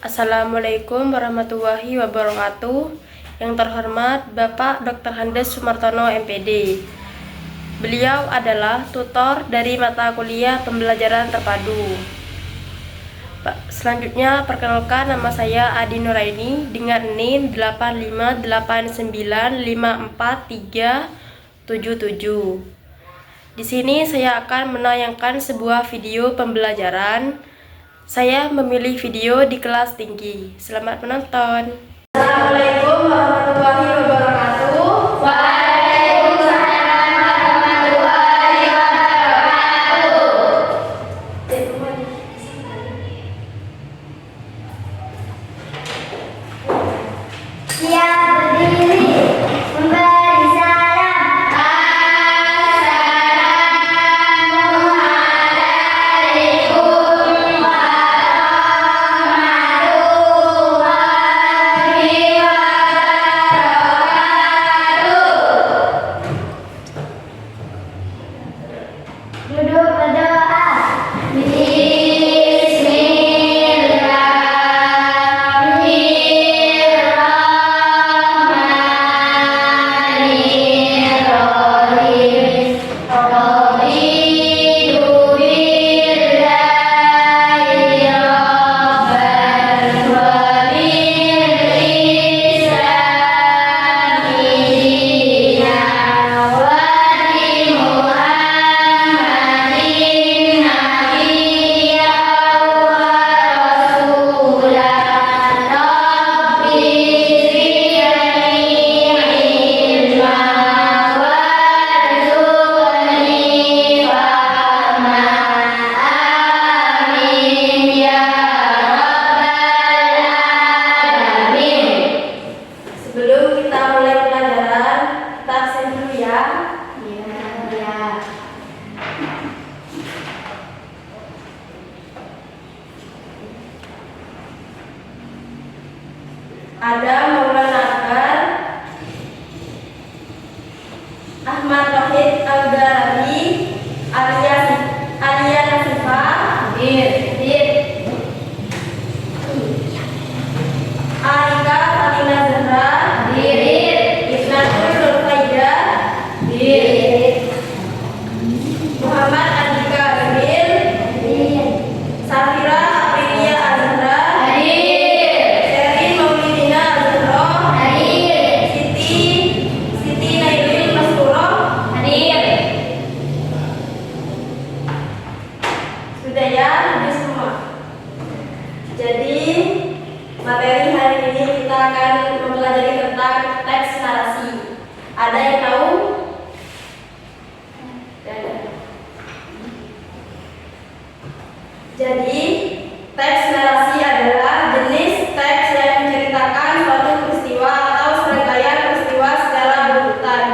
Assalamualaikum warahmatullahi wabarakatuh. Yang terhormat Bapak Dr. Handes Sumartono MPD. Beliau adalah tutor dari mata kuliah pembelajaran terpadu. Selanjutnya perkenalkan, nama saya Adi Nuraini dengan NIM 858954377. Di sini saya akan menayangkan sebuah video pembelajaran. Saya memilih video di kelas tinggi. Selamat menonton. Assalamualaikum warahmatullahi wabarakatuh. Waalaikumsalam warahmatullahi wabarakatuh. Siap berdiri, memberi salam. Assalamualaikum warahmatullahi wabarakatuh. Duduk berdoa. Bismillahirrahmanirrahim. Raditu billahi rabban wa bil islami dinan wa bi Muhammadin nabiyyan wa rasulan. Rabbi zidni ilman warzuqni fahman. Amin ya rabbal alamin. Sebelum kita mulai pelajaran, kita absen dulu ya. Ya. Ada Maulana Akbar, Ahmad Wahid Al-Garabi, Alia Nasifah, Alika Fatina Zahra, Isnatul Nurfaidah, Muhammad Andika Emil, Safira Aprilia Azhra, Seri Maulidina Azhra, Siti Nailin Maskuroh. Sudah ya, habis semua. Jadi materi hari ini kita akan mempelajari tentang teks narasi. Ada yang tahu? Tidak. Jadi teks narasi adalah jenis teks yang menceritakan suatu peristiwa atau serangkaian peristiwa secara berurutan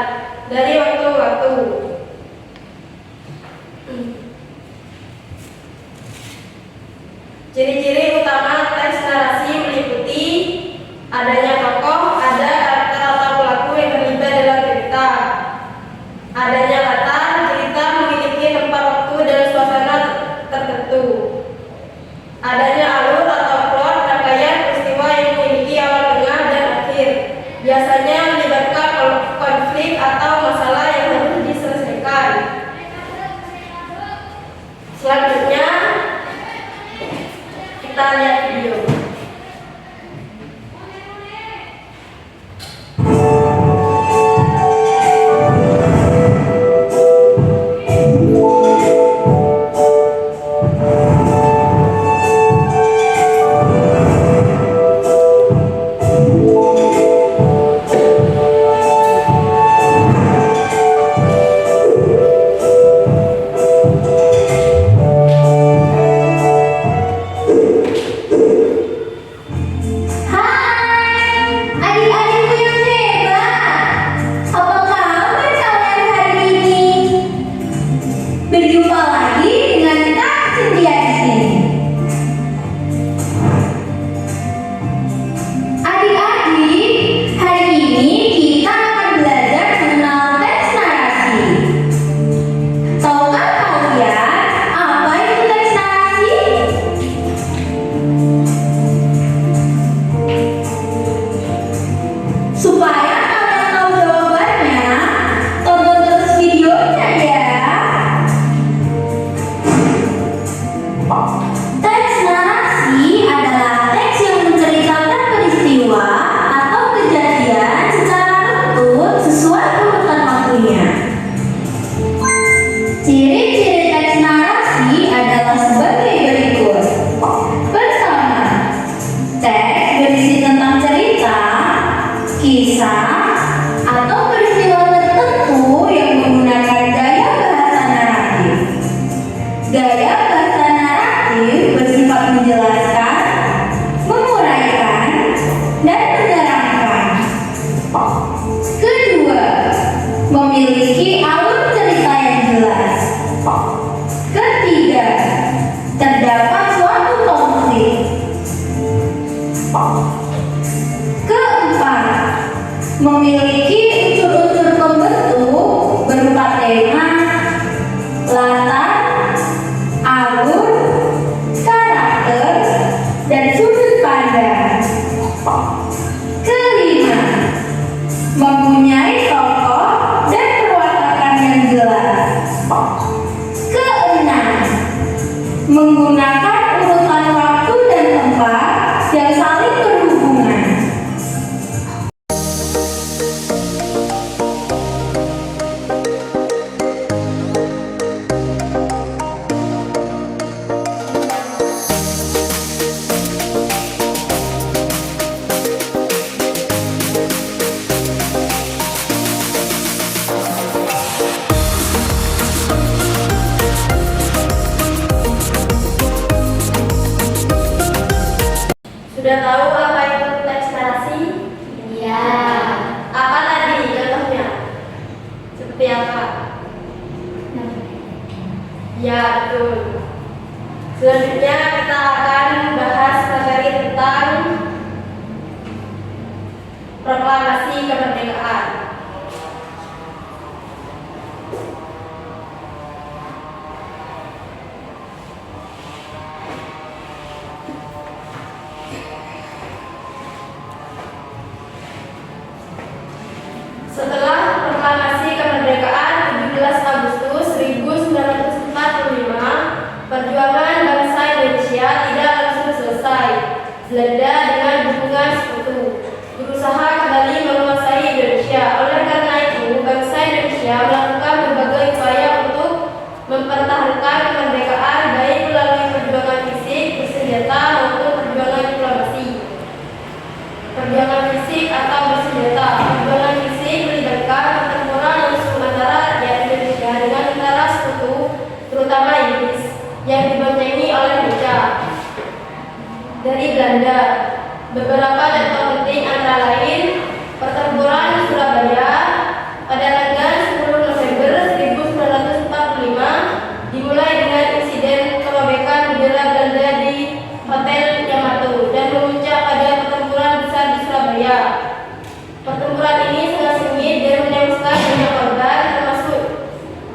dari waktu ke waktu. Ciri-ciri utama teks narasi meliputi adanya tokoh, ada karakter atau pelaku yang terlibat dalam cerita, adanya latar cerita memiliki tempat waktu dan suasana tertentu, Keempat, memiliki unsur-unsur pembentuk berupa tema, latar, alur, karakter, dan sudut pandang. Kelima, mempunyai tokoh dan perwatakan yang jelas. Keenam, menggunakan urutan waktu dan tempat yang saling berhubungan. Sudah tahu apa itu teks narasi? Ya. Apa tadi contohnya? Seperti apa? Ya, betul. Selanjutnya kita akan bahas materi tentang proklamasi kemerdekaan. Setelah proklamasi kemerdekaan 17 Agustus 1945, perjuangan bangsa Indonesia tidak langsung selesai. Belanda dengan dukungan sekutu berusaha kembali menguasai Indonesia. Oleh karena itu, bangsa Indonesia melakukan berbagai upaya untuk mempertahankan kemerdekaan, baik melalui perjuangan fisik, bersenjata maupun perjuangan diplomasi. Perjuangan fisik atau bersenjata. Perjuangan fisik melibatkan pertempuran langsung antara rakyat Indonesia dengan tentara sekutu, terutama Inggris, yang diboncengi oleh Belanda dari Belanda. Beberapa contoh penting antara lain pertempuran Surabaya pada tanggal 10 November 1945 dimulai dengan insiden perobekan bendera Belanda di Hotel Yamato dan memuncak pada pertempuran besar di Surabaya. Pertempuran ini sangat sengit dan menewaskan banyak korban, termasuk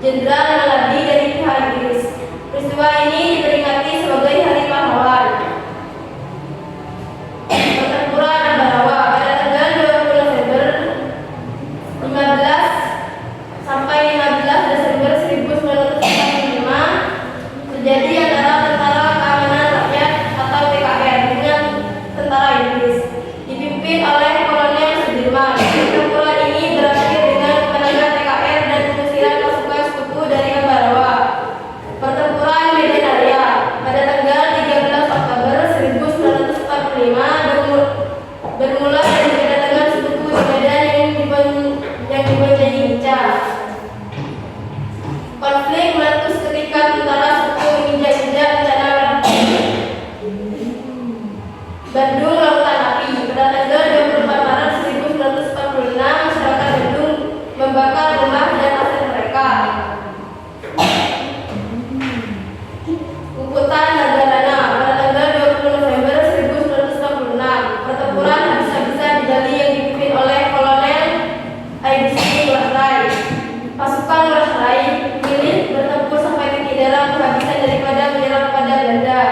Jenderal Maladi dari pihak Inggris. Peristiwa ini diperingati sebagai Hari Pahlawan. Pertempuran Ambarawa pada tanggal 20 November 15 sampai 15 Desember 1945 terjadi antara Tentara Keamanan Rakyat atau TKR dengan tentara Inggris dipimpin oleh Kolonel Sudirman. Pertempuran ini berakhir dengan kemenangan TKR dan pengusiran pasukan sekutu dari Ambarawa. Pertempuran Medan Area pada tanggal 13 Oktober 1945 bermula dari kedatangan sekutu di Medan yang diboncengi Hinca. Konflik meletus ketika tentara sekutu menginjak-injak rencana Bandung Lautan Api. Pada tanggal 24 Maret 1946, masyarakat Bandung membakar rumah dan aset mereka. Puputan Nagarana pada tanggal 20 November 1966. Pertempuran habis-habisan di Bali yang dipimpin oleh Kolonel IDC Ngurah Rai. Pasukan Ngurah Rai memilih bertempur sampai titik darah penghabisan daripada menyerang kepada Belanda.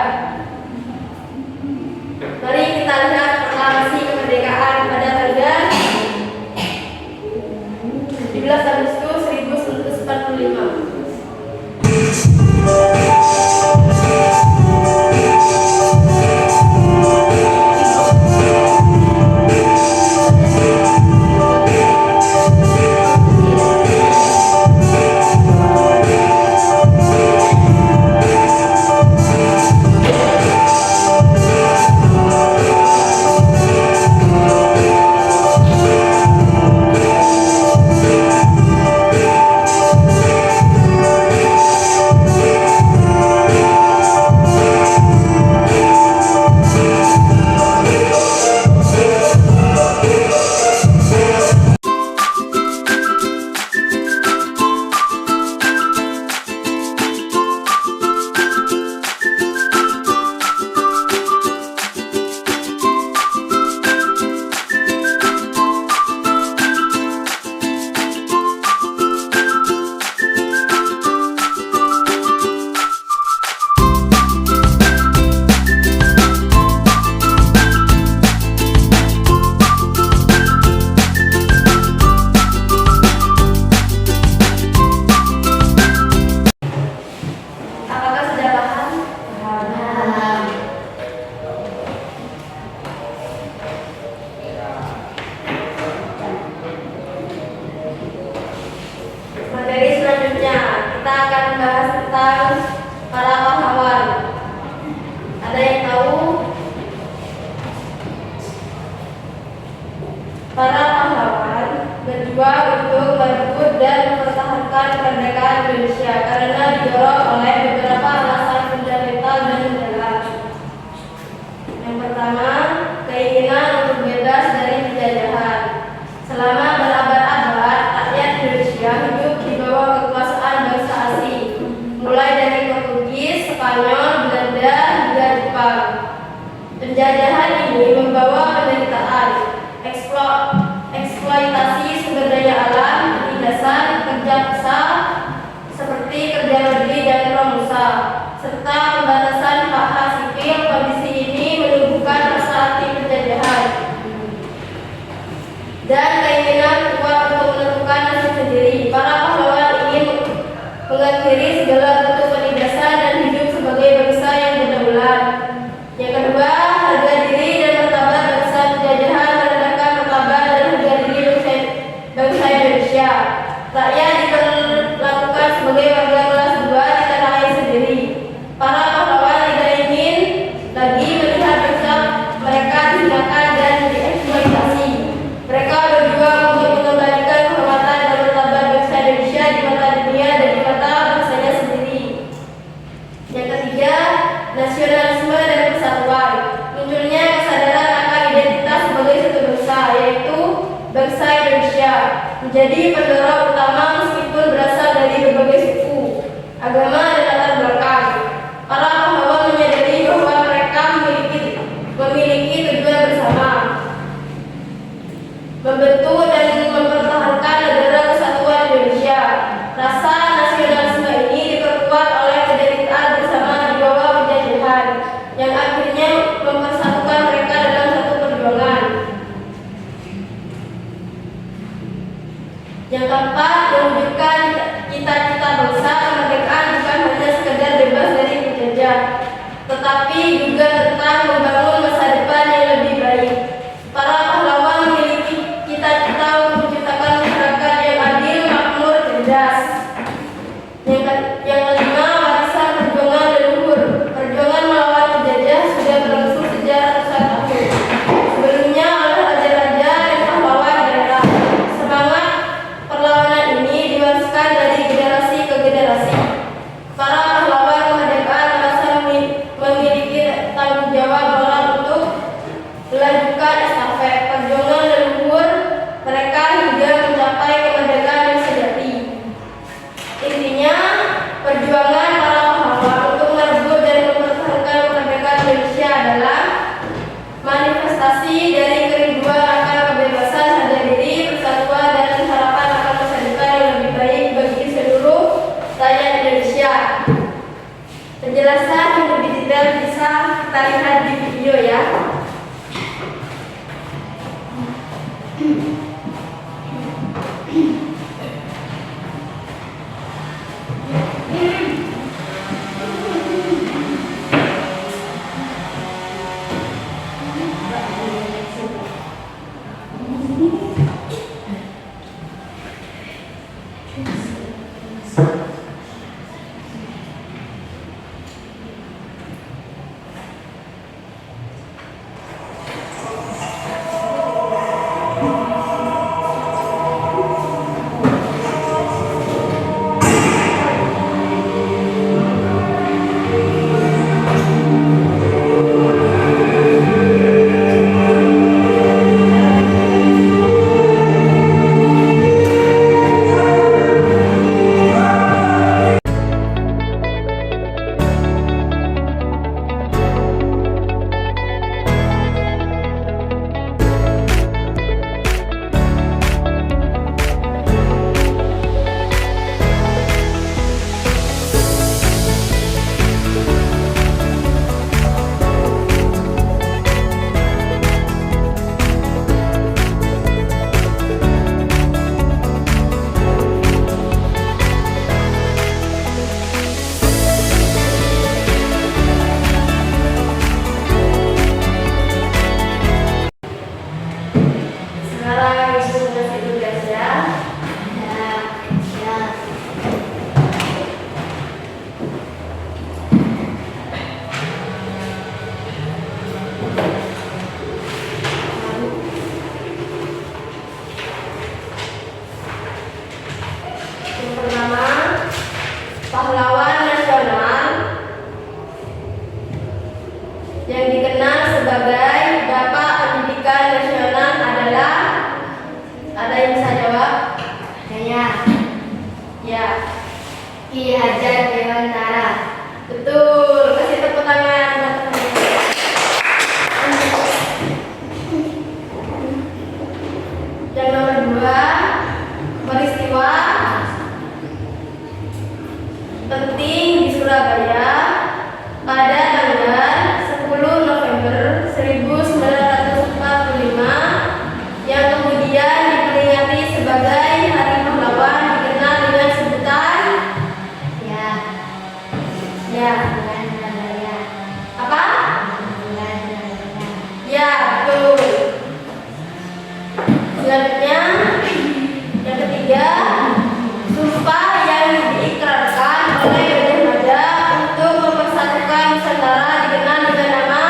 Mari kita lihat tentang para pahlawan. Ada yang tahu? Para pahlawan berjuang untuk merebut dan mempertahankan kemerdekaan Indonesia karena didorong oleh beberapa alasan fundamental dan mendalam. Yang pertama, keinginan untuk bebas dari penjajahan. Selama berabad-abad, rakyat Indonesia hidup di bawah kekuasaan bangsa asing, mulai dari Portugis, Spanyol, Belanda, hingga Jepang. Penjajahan ini membawa penderitaan, eksploitasi sumber daya alam, penindasan, kerja paksa seperti kerja negeri dan pramusa, serta pembatasan hak-hak sipil. Kondisi ini menumbuhkan rasa anti penjajahan dan keinginan kuat untuk menentukan nasib sendiri. Para pahlawan ingin mengakhiri segala bentuk penindasan dan hidup sebagai bangsa yang berdaulat. Yang kedua, harga diri dan martabat bangsa. Penjajahan merendahkan martabat dan harga diri bangsa Indonesia. Rakyat diperlakukan sebagai warga kelas 2 di tanah air sendiri. Para pahlawan tidak ingin lagi melihat bangsa mereka dihinakan dan dieksploitasi. Mereka berjuang untuk mengembalikan kehormatan dan martabat bangsa Indonesia di mata dunia dan di mata bangsanya sendiri. Yang ketiga, nasionalisme dan persatuan. Munculnya kesadaran akan identitas sebagai satu bangsa, yaitu bangsa Indonesia, menjadi pendorong utama meskipun berasal dari berbagai suku, agama, dan latar belakang. Para pahlawan menyadari bahwa mereka memiliki tujuan bersama, membentuk dan mempertahankan negara kesatuan Indonesia. Rasa nasionalisme ini diperkuat oleh penderitaan bersama di bawah penjajahan, yang akhirnya mempersatukan mereka dalam satu perjuangan. Yang keempat, mewujudkan cita-cita bangsa. Kemerdekaan bukan hanya sekedar bebas dari penjajah, tetapi juga tentang membangun masa depan yang lebih baik. Para pahlawan memiliki cita-cita untuk menciptakan masyarakat yang adil, makmur, cerdas. Yang kelima, warisan perjuangan leluhur. Perjuangan melawan penjajah sudah berlangsung sejak ratusan tahun sebelumnya oleh raja-raja dan pahlawan daerah. Semangat perlawanan ini diwariskan dari generasi ke generasi. Para pahlawan kemerdekaan merasa memiliki tanggung jawab moral untuk melanjutkan estafet perjuangan leluhur mereka hingga mencapai kemerdekaan yang sejati. Intinya, perjuangan para pahlawan untuk merebut dan mempertahankan kemerdekaan Indonesia adalah manifestasi dari kerinduan akan kebebasan, harga diri, persatuan, dan harapan akan masa depan yang lebih baik bagi seluruh rakyat Indonesia. Penjelasan yang lebih detail bisa kita lihat di video ya. Ki Hajar Dewantara. Betul, kasih tepuk tangan buat teman-teman. Yang nomor 2, peristiwa penting di Surabaya pada tanggal 10 November 1945 yang kemudian diperingati sebagai Hari Pahlawan dikenal dengan sebutan Ya. ya Bulan Surabaya. apa? Bulan Surabaya. Ya, betul. Selanjutnya, yang ketiga, sumpah yang diikrarkan oleh Gajah Mada untuk mempersatukan Nusantara dikenal dengan nama,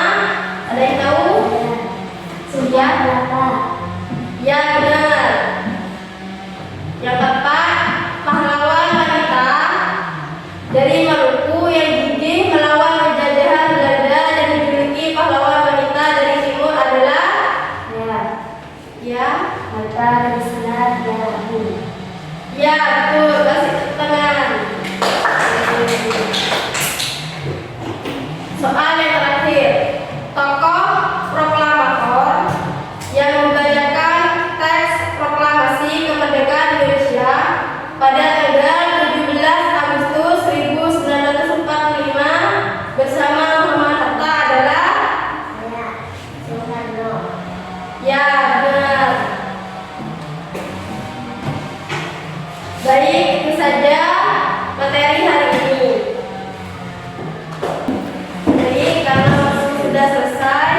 ada yang tahu? Sumpah Belaka. Ya, benar. Yang keempat, pahlawan wanita dari Maluku yang gigih melawan penjajahan Belanda dan dijuluki pahlawan wanita dari timur adalah Ya. ya. Mata Krisna Tiarabu. Ya, betul. Kasih tepuk tangan. Soal yang terakhir. Tokoh proklamator yang membacakan teks proklamasi kemerdekaan Indonesia pada tanggal 17 Agustus 1945 bersama Muhammad Hatta adalah Ya. Soekarno. ya, benar. Baik, itu saja materi hari ini. Baik, karena waktu sudah selesai,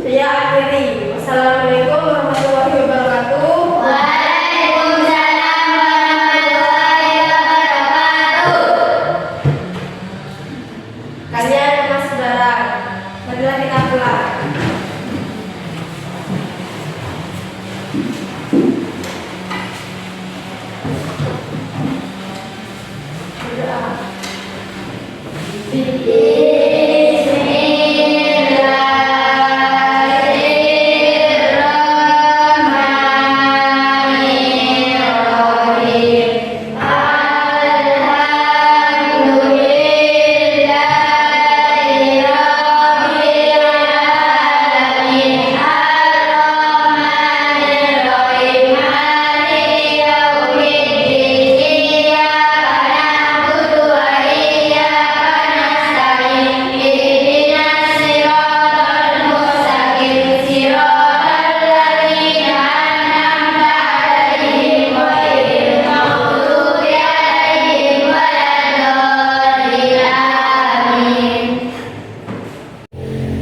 saya akhiri. Wassalamualaikum warahmatullahi wabarakatuh. Waalaikumsalam warahmatullahi wabarakatuh. Kalian teman saudara, marilah kita pulang. Berdoa.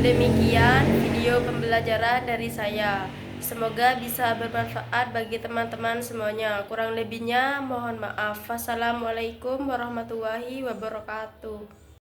Demikian video pembelajaran dari saya. Semoga bisa bermanfaat bagi teman-teman semuanya. Kurang lebihnya mohon maaf. Wassalamualaikum warahmatullahi wabarakatuh.